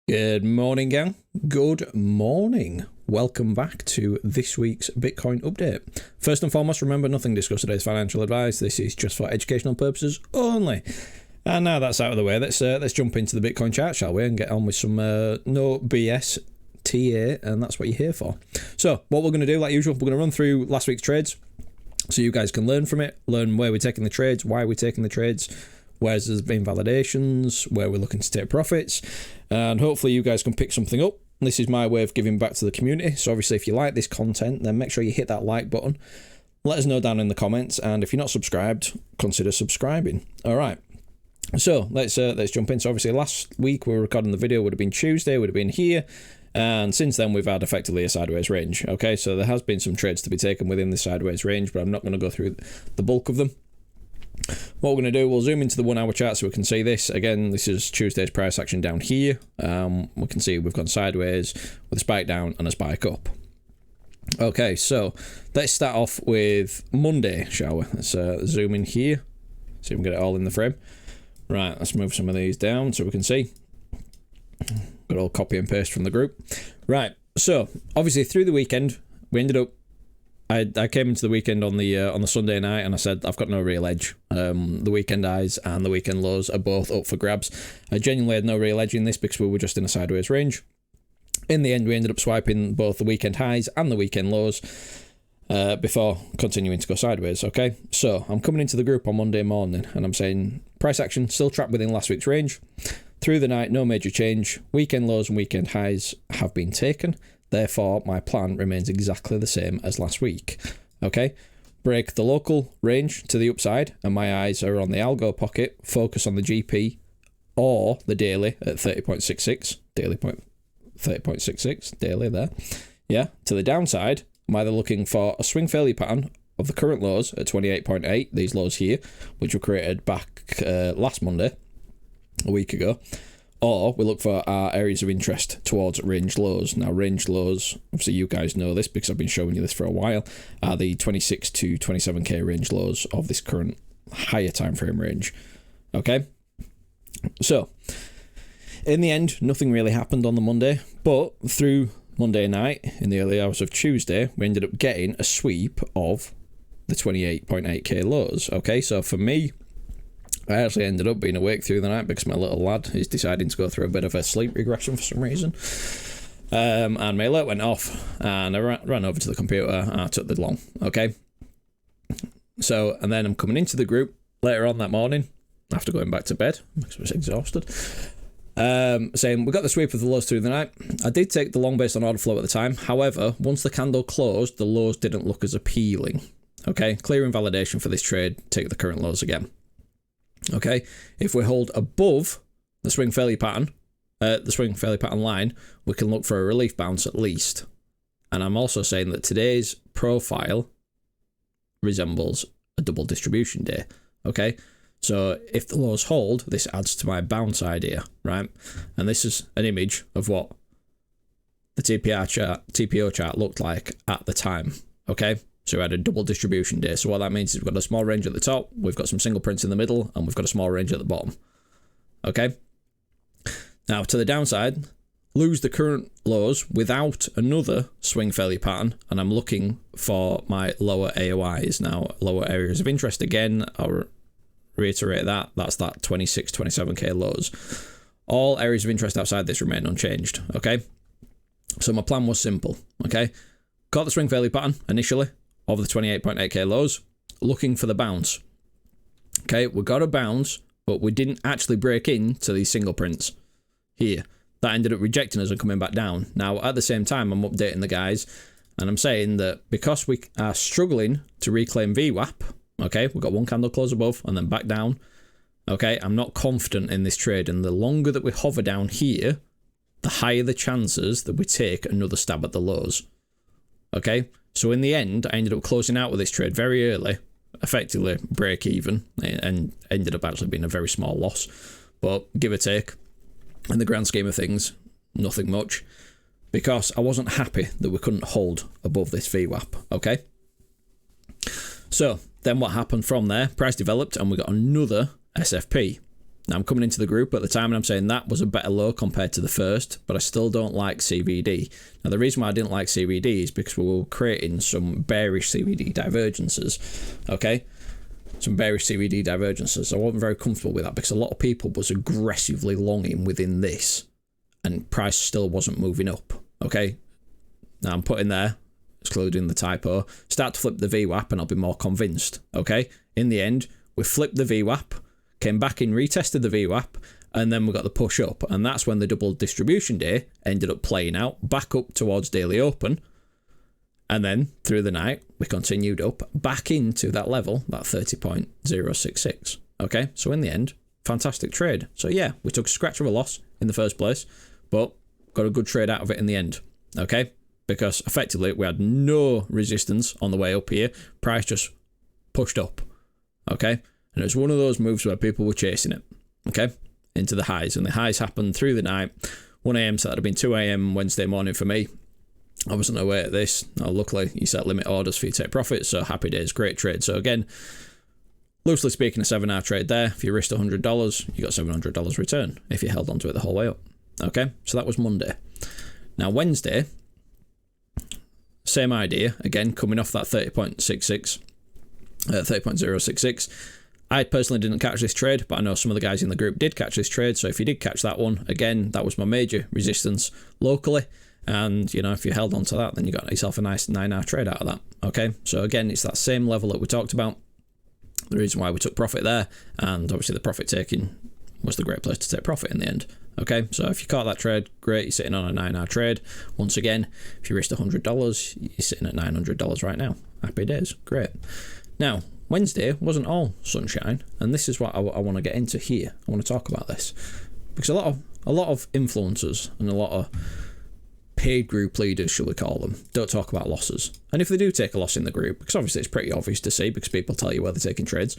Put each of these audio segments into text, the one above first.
Good morning, gang. Good morning. Welcome back to this week's Bitcoin update. First and foremost, remember nothing discussed today is financial advice. This is just for educational purposes only. And now that's out of the way, let's jump into the Bitcoin chart, shall we, and get on with some no BS TA, and that's what you're here for. So what we're going to do, like usual, we're going to run through last week's trades so you guys can learn from it, learn where we're taking the trades, why we're taking the trades, where there's been validations, where we're looking to take profits, and hopefully you guys can pick something up. This is my way of giving back to the community, so obviously if you like this content, then make sure you hit that like button. Let us know down in the comments, and if you're not subscribed, consider subscribing. All right, so let's jump in. So obviously last week we were recording the video, would have been Tuesday, would have been here, and since then we've had effectively a sideways range. Okay, so there has been some trades to be taken within the sideways range, but I'm not going to go through the bulk of them. What we're going to do, we'll zoom into the 1 hour chart so we can see this. Again, this is Tuesday's price action down here. We can see we've gone sideways with a spike down and a spike up. Okay, so let's start off with Monday, shall we? Let's zoom in here, see if we can get it all in the frame. Right, let's move some of these down so we can see. Got all copy and paste from the group. Right, so obviously through the weekend, we ended up I came into the weekend on the Sunday night and I said I've got no real edge. The weekend highs and the weekend lows are both up for grabs. I genuinely had no real edge in this because we were just in a sideways range. In the end, we ended up swiping both the weekend highs and the weekend lows before continuing to go sideways. Okay, so I'm coming into the group on Monday morning and I'm saying price action still trapped within last week's range. Through the night, no major change. Weekend lows and weekend highs have been taken. Therefore, my plan remains exactly the same as last week. Okay, break the local range to the upside, and my eyes are on the algo pocket. Focus on the GP or the daily at 30.66. Daily point 30.66. Daily there. Yeah, to the downside, I'm either looking for a swing failure pattern of the current lows at 28.8. These lows here, which were created back last Monday, a week ago. Or we look for our areas of interest towards range lows. Now, range lows, obviously you guys know this because I've been showing you this for a while, are the 26 to 27k range lows of this current higher time frame range. Okay? So, in the end, nothing really happened on the Monday, but through Monday night, in the early hours of Tuesday, we ended up getting a sweep of the 28.8k lows. Okay, so for me, I actually ended up being awake through the night because my little lad is deciding to go through a bit of a sleep regression for some reason. And my alert went off and I ran over to the computer and I took the long. Okay. So, and then I'm coming into the group later on that morning after going back to bed because I was exhausted. Saying we got the sweep of the lows through the night. I did take the long based on order flow at the time. However, once the candle closed, the lows didn't look as appealing. Okay. Clear invalidation for this trade. Take the current lows again. Okay, if we hold above the swing failure pattern line, we can look for a relief bounce at least. And I'm also saying that today's profile resembles a double distribution day. Okay, so if the lows hold, this adds to my bounce idea, right? And this is an image of what the TPO chart looked like at the time. Okay. So we had a double distribution day. So what that means is we've got a small range at the top, we've got some single prints in the middle, and we've got a small range at the bottom. Okay? Now, to the downside, lose the current lows without another swing failure pattern, and I'm looking for my lower AOIs. Now, lower areas of interest again, I'll reiterate that. That's that 26, 27k lows. All areas of interest outside this remain unchanged. Okay? So my plan was simple. Okay? Caught the swing failure pattern initially of the 28.8k lows, looking for the bounce. Okay, we got a bounce, but we didn't actually break into these single prints here. That ended up rejecting us and coming back down. Now, at the same time, I'm updating the guys, and I'm saying that because we are struggling to reclaim VWAP, okay, we've got one candle close above and then back down, okay, I'm not confident in this trade, and the longer that we hover down here, the higher the chances that we take another stab at the lows. Okay, so in the end, I ended up closing out with this trade very early, effectively break even, and ended up actually being a very small loss. But give or take, in the grand scheme of things, nothing much, because I wasn't happy that we couldn't hold above this VWAP, okay? So then what happened from there, price developed and we got another SFP. Now I'm coming into the group at the time and I'm saying that was a better low compared to the first, but I still don't like CVD. Now the reason why I didn't like CVD is because we were creating some bearish CVD divergences, okay? Some bearish CVD divergences. I wasn't very comfortable with that because a lot of people was aggressively longing within this and price still wasn't moving up, okay? Now I'm putting there, excluding the typo, start to flip the VWAP and I'll be more convinced, okay? In the end, we flipped the VWAP, came back in, retested the VWAP, and then we got the push up. And that's when the double distribution day ended up playing out back up towards daily open. And then through the night, we continued up back into that level, that 30.066. Okay, so in the end, fantastic trade. So yeah, we took a scratch of a loss in the first place, but got a good trade out of it in the end. Okay, because effectively we had no resistance on the way up here. Price just pushed up. Okay. And it was one of those moves where people were chasing it, okay, into the highs. And the highs happened through the night, 1 a.m. So that would have been 2 a.m. Wednesday morning for me. I wasn't aware of this. Now, luckily, you set limit orders for your take profits, so happy days, great trade. So again, loosely speaking, a 7-hour trade there. If you risked $100, you got $700 return if you held onto it the whole way up. Okay, so that was Monday. Now, Wednesday, same idea. Again, coming off that 30.066. I personally didn't catch this trade, but I know some of the guys in the group did catch this trade. So if you did catch that one, again, that was my major resistance locally. And, you know, if you held on to that, then you got yourself a nice 9-hour trade out of that. Okay, so again, it's that same level that we talked about. The reason why we took profit there, and obviously the profit taking was the great place to take profit in the end. Okay, so if you caught that trade, great, you're sitting on a 9-hour trade. Once again, if you risked $100, you're sitting at $900 right now. Happy days, great. Now, Wednesday wasn't all sunshine, and this is what I want to get into here. I want to talk about this because a lot of influencers and a lot of paid group leaders, shall we call them, don't talk about losses. And if they do take a loss in the group, because obviously it's pretty obvious to see because people tell you where they're taking trades,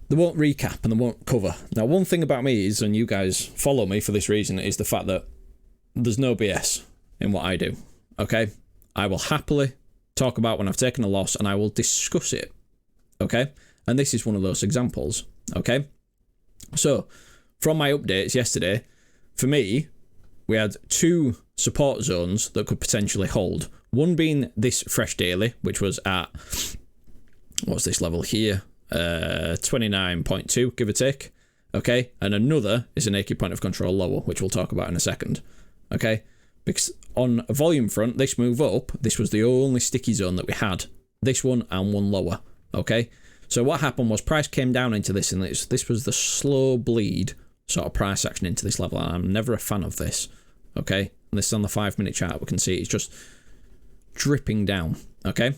they won't recap and they won't cover. Now, one thing about me is, and you guys follow me for this reason, is the fact that there's no BS in what I do. Okay, I will happily talk about when I've taken a loss and I will discuss it. Okay, and this is one of those examples. Okay, so from my updates yesterday, for me, we had 2 support zones that could potentially hold. One being this fresh daily, which was at, what's this level here? 29.2, give or take. Okay, and another is a naked point of control lower, which we'll talk about in a second. Okay, because on a volume front, this move up, this was the only sticky zone that we had. This one and one lower. Okay, so what happened was price came down into this, and this was the slow bleed sort of price action into this level. And I'm never a fan of this. Okay, and this is on the 5-minute chart. We can see it's just dripping down. Okay,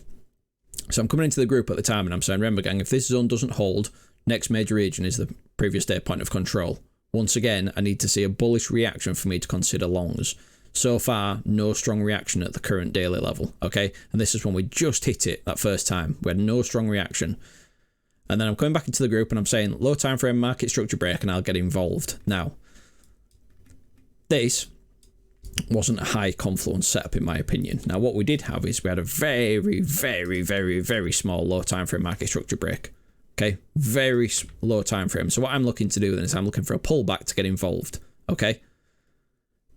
so I'm coming into the group at the time and I'm saying, remember gang, if this zone doesn't hold, next major region is the previous day point of control. Once again, I need to see a bullish reaction for me to consider longs. So far, no strong reaction at the current daily level, okay? And this is when we just hit it that first time. We had no strong reaction. And then I'm coming back into the group and I'm saying, low time frame market structure break, and I'll get involved. Now, this wasn't a high confluence setup in my opinion. Now, what we did have is we had a very, very, very, very small low time frame market structure break. Okay, very low time frame. So what I'm looking to do then is I'm looking for a pullback to get involved. Okay.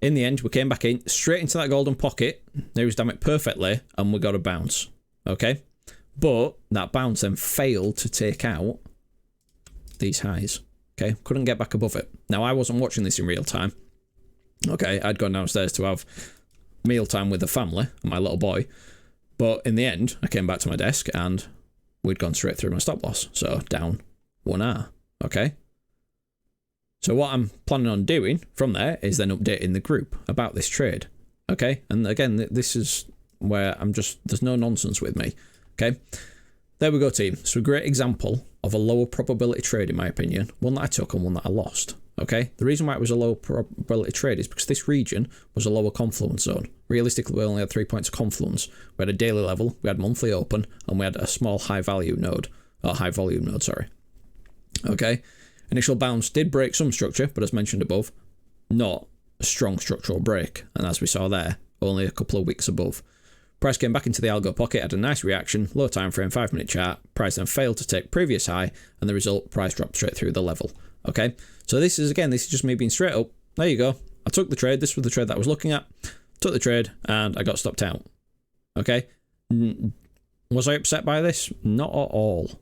In the end, we came back in straight into that golden pocket. There was damn it perfectly, and we got a bounce. Okay, but that bounce then failed to take out these highs. Okay, couldn't get back above it. Now I wasn't watching this in real time. Okay, I'd gone downstairs to have mealtime with the family and my little boy. But in the end, I came back to my desk and we'd gone straight through my stop loss. So down 1 hour. Okay. So what I'm planning on doing from there is then updating the group about this trade. Okay. And again, this is where there's no nonsense with me. Okay. There we go, team. So a great example of a lower probability trade, in my opinion. One that I took and one that I lost. Okay, the reason why it was a low probability trade is because this region was a lower confluence zone. Realistically, we only had 3 points of confluence. We had a daily level, we had monthly open, and we had a small high value node, or high volume node, sorry. Okay, initial bounce did break some structure, but as mentioned above, not a strong structural break. And as we saw there, only a couple of wicks above. Price came back into the algo pocket, had a nice reaction, low time frame, 5-minute chart. Price then failed to take previous high, and the result, price dropped straight through the level. Okay, so this is just me being straight up. There you go. I took the trade. This was the trade that I was looking at. Took the trade and I got stopped out. Okay, was I upset by this? Not at all.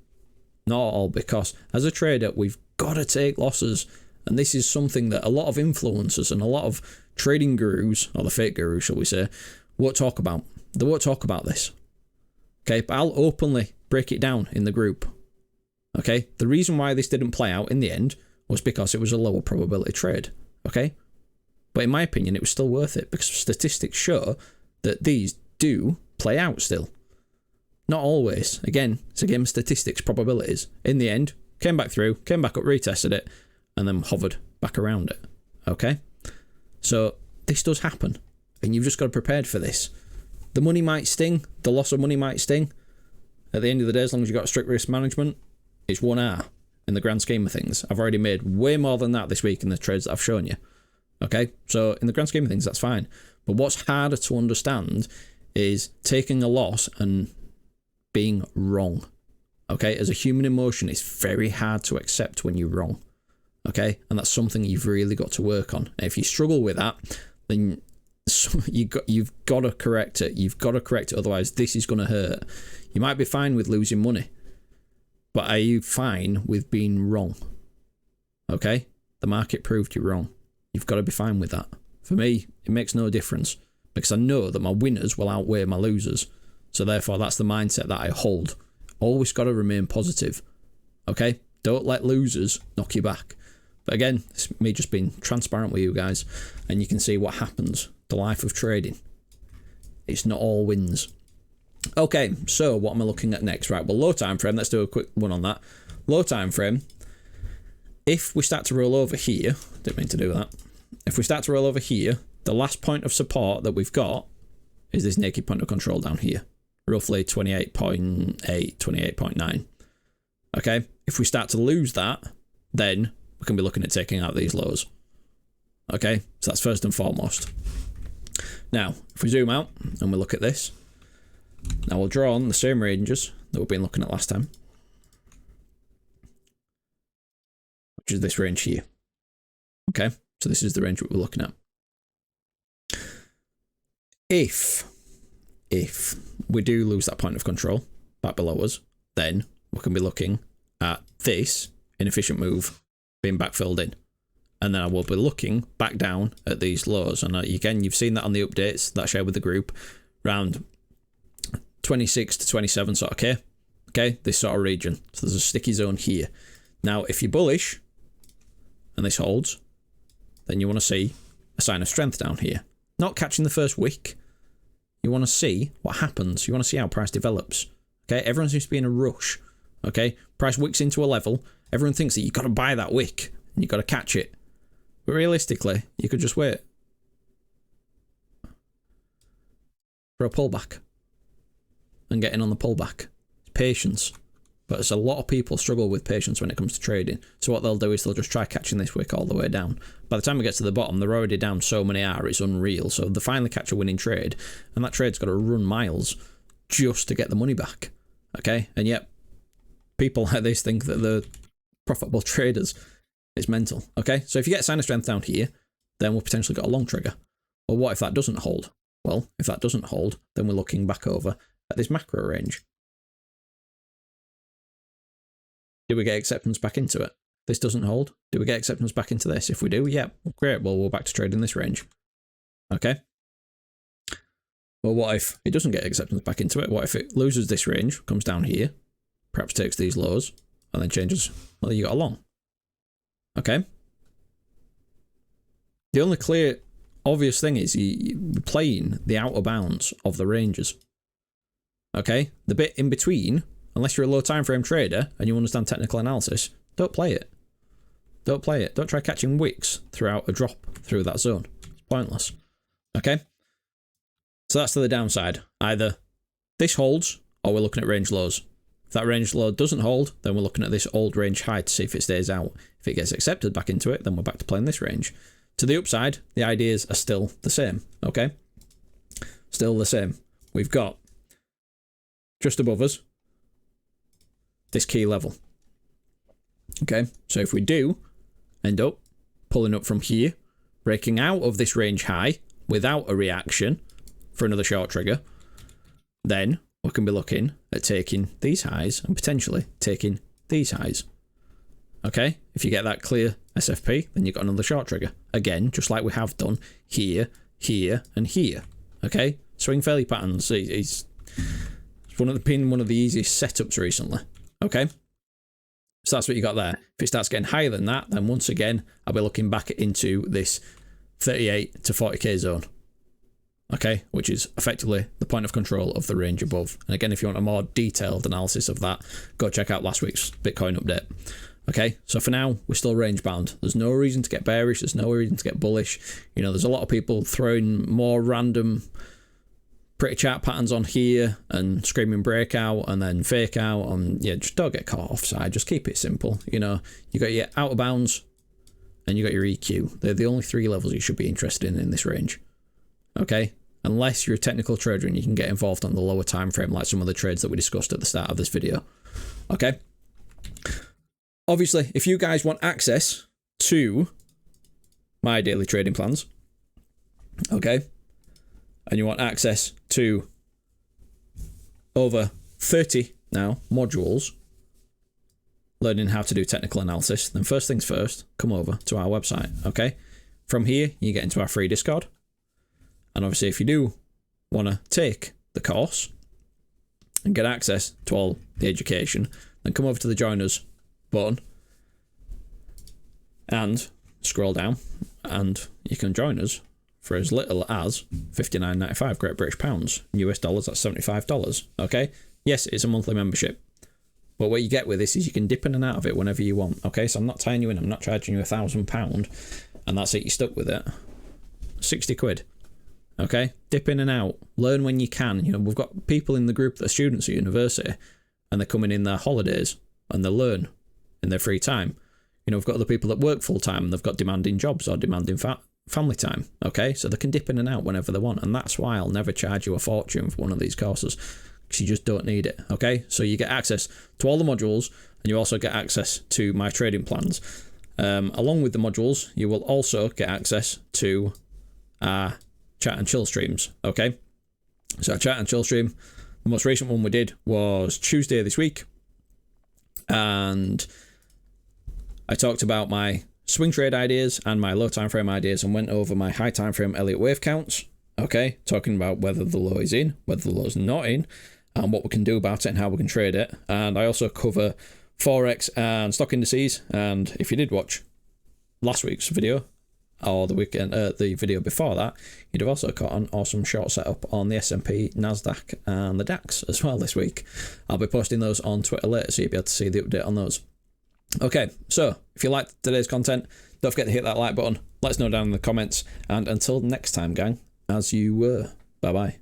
Not at all, because as a trader, we've got to take losses. And this is something that a lot of influencers and a lot of trading gurus, or the fake gurus, shall we say, won't talk about. They won't talk about this. Okay, but I'll openly break it down in the group. Okay, the reason why this didn't play out in the end was because it was a lower probability trade. Okay, but in my opinion, it was still worth it because statistics show that these do play out still. Not always. Again, it's a game of statistics, probabilities. In the end, came back through, came back up, retested it, and then hovered back around it. Okay? So this does happen, and you've just got to be prepared for this. The money might sting, the loss of money might sting. At the end of the day, as long as you've got strict risk management, it's 1R in the grand scheme of things. I've already made way more than that this week in the trades that I've shown you. Okay? So in the grand scheme of things, that's fine. But what's harder to understand is taking a loss and being wrong. Okay? As a human emotion, it's very hard to accept when you're wrong. Okay? And that's something you've really got to work on. And if you struggle with that, then you've got to correct it. You've got to correct it, otherwise this is going to hurt. You might be fine with losing money, but are you fine with being wrong? Okay? The market proved you wrong. You've got to be fine with that. For me, it makes no difference because I know that my winners will outweigh my losers. So therefore, that's the mindset that I hold. Always got to remain positive. Okay? Don't let losers knock you back. But again, it's me just being transparent with you guys, and you can see what happens. The life of trading. It's not all wins. Okay, so what am I looking at next? Right, well, low time frame. Let's do a quick one on that. Low time frame. If we start to roll over here, didn't mean to do that. If we start to roll over here, the last point of support that we've got is this naked point of control down here. Roughly 28.8, 28.9. Okay, if we start to lose that, then we can be looking at taking out these lows. Okay, so that's first and foremost. Now, if we zoom out and we look at this, now we'll draw on the same ranges that we've been looking at last time, which is this range here. Okay, so this is the range that we're looking at. If we do lose that point of control back below us, then we can be looking at this inefficient move being backfilled in. And then I will be looking back down at these lows. And again, you've seen that on the updates that I shared with the group, around 26 to 27 sort of K. Okay, this sort of region. So there's a sticky zone here. Now, if you're bullish and this holds, then you want to see a sign of strength down here. Not catching the first wick. You want to see what happens. You want to see how price develops. Okay, everyone seems to be in a rush. Okay, price wicks into a level. Everyone thinks that you've got to buy that wick and you've got to catch it. But realistically, you could just wait for a pullback and get in on the pullback. It's patience. But it's a lot of people struggle with patience when it comes to trading. So what they'll do is they'll just try catching this wick all the way down. By the time it gets to the bottom, they're already down so many R, it's unreal. So they finally catch a winning trade, and that trade's got to run miles just to get the money back. Okay? And yet, people like this think that they're profitable traders. It's mental. Okay? So if you get a sign of strength down here, then we've potentially got a long trigger. Well, what if that doesn't hold? Well, if that doesn't hold, then we're looking back over at this macro range. Do we get acceptance back into it? This doesn't hold. Do we get acceptance back into this? If we do, yeah, great. Well, we're back to trading this range. Okay. Well, what if it doesn't get acceptance back into it? What if it loses this range, comes down here, perhaps takes these lows, and then changes? Well, you got a long. Okay. The only clear, obvious thing is you're playing the outer bounds of the ranges. Okay. The bit in between, unless you're a low time frame trader and you understand technical analysis, don't play it. Don't play it. Don't try catching wicks throughout a drop through that zone. It's pointless. Okay? So that's to the downside. Either this holds or we're looking at range lows. If that range low doesn't hold, then we're looking at this old range high to see if it stays out. If it gets accepted back into it, then we're back to playing this range. To the upside, the ideas are still the same. Okay? Still the same. We've got just above us this key level. Okay, so if we do end up pulling up from here, breaking out of this range high without a reaction for another short trigger, then we can be looking at taking these highs and potentially taking these highs. Okay, if you get that clear SFP, then you've got another short trigger. Again, just like we have done here, here, and here. Okay, swing failure patterns. It's one of the easiest setups recently. Okay, so that's what you got there. If it starts getting higher than that, then once again, I'll be looking back into this 38 to 40k zone. Okay, which is effectively the point of control of the range above. And again, if you want a more detailed analysis of that, go check out last week's Bitcoin update. Okay, so for now, we're still range bound. There's no reason to get bearish. There's no reason to get bullish. You know, there's a lot of people throwing more random pretty chart patterns on here and screaming breakout and then fake out. And yeah, just don't get caught offside. Just keep it simple. You know, you got your out of bounds and you got your EQ. They're the only three levels you should be interested in this range. Okay, unless you're a technical trader and you can get involved on the lower time frame like some of the trades that we discussed at the start of this video. Okay. Obviously, if you guys want access to my daily trading plans, okay, and you want access to over 30 now modules learning how to do technical analysis, then first things first, come over to our website, okay? From here, you get into our free Discord. And obviously, if you do want to take the course and get access to all the education, then come over to the Join Us button and scroll down and you can join us for as little as $59.95 Great British Pounds. US dollars, that's $75. Okay? Yes, it's a monthly membership. But what you get with this is you can dip in and out of it whenever you want. Okay? So I'm not tying you in, I'm not charging you £1,000 and that's it, you're stuck with it. 60 quid. Okay? Dip in and out. Learn when you can. You know, we've got people in the group that are students at university and they're coming in their holidays and they learn in their free time. You know, we've got other people that work full time and they've got demanding jobs or demanding family time. Okay, so they can dip in and out whenever they want, and that's why I'll never charge you a fortune for one of these courses because you just don't need it. Okay, so you get access to all the modules and you also get access to my trading plans. Along with the modules, you will also get access to our chat and chill streams. Okay, so our chat and chill stream, the most recent one we did was Tuesday this week, and I talked about my swing trade ideas and my low time frame ideas and went over my high time frame Elliott wave counts. Okay, talking about whether the low is in, whether the low is not in, and what we can do about it and how we can trade it. And I also cover Forex and stock indices. And if you did watch last week's video or the weekend, the video before that, you'd have also got an awesome short setup on the S&P, Nasdaq, and the DAX as well this week. I'll be posting those on Twitter later, so you'll be able to see the update on those. Okay, so if you liked today's content, don't forget to hit that like button. Let us know down in the comments. And until next time, gang, as you were. Bye-bye.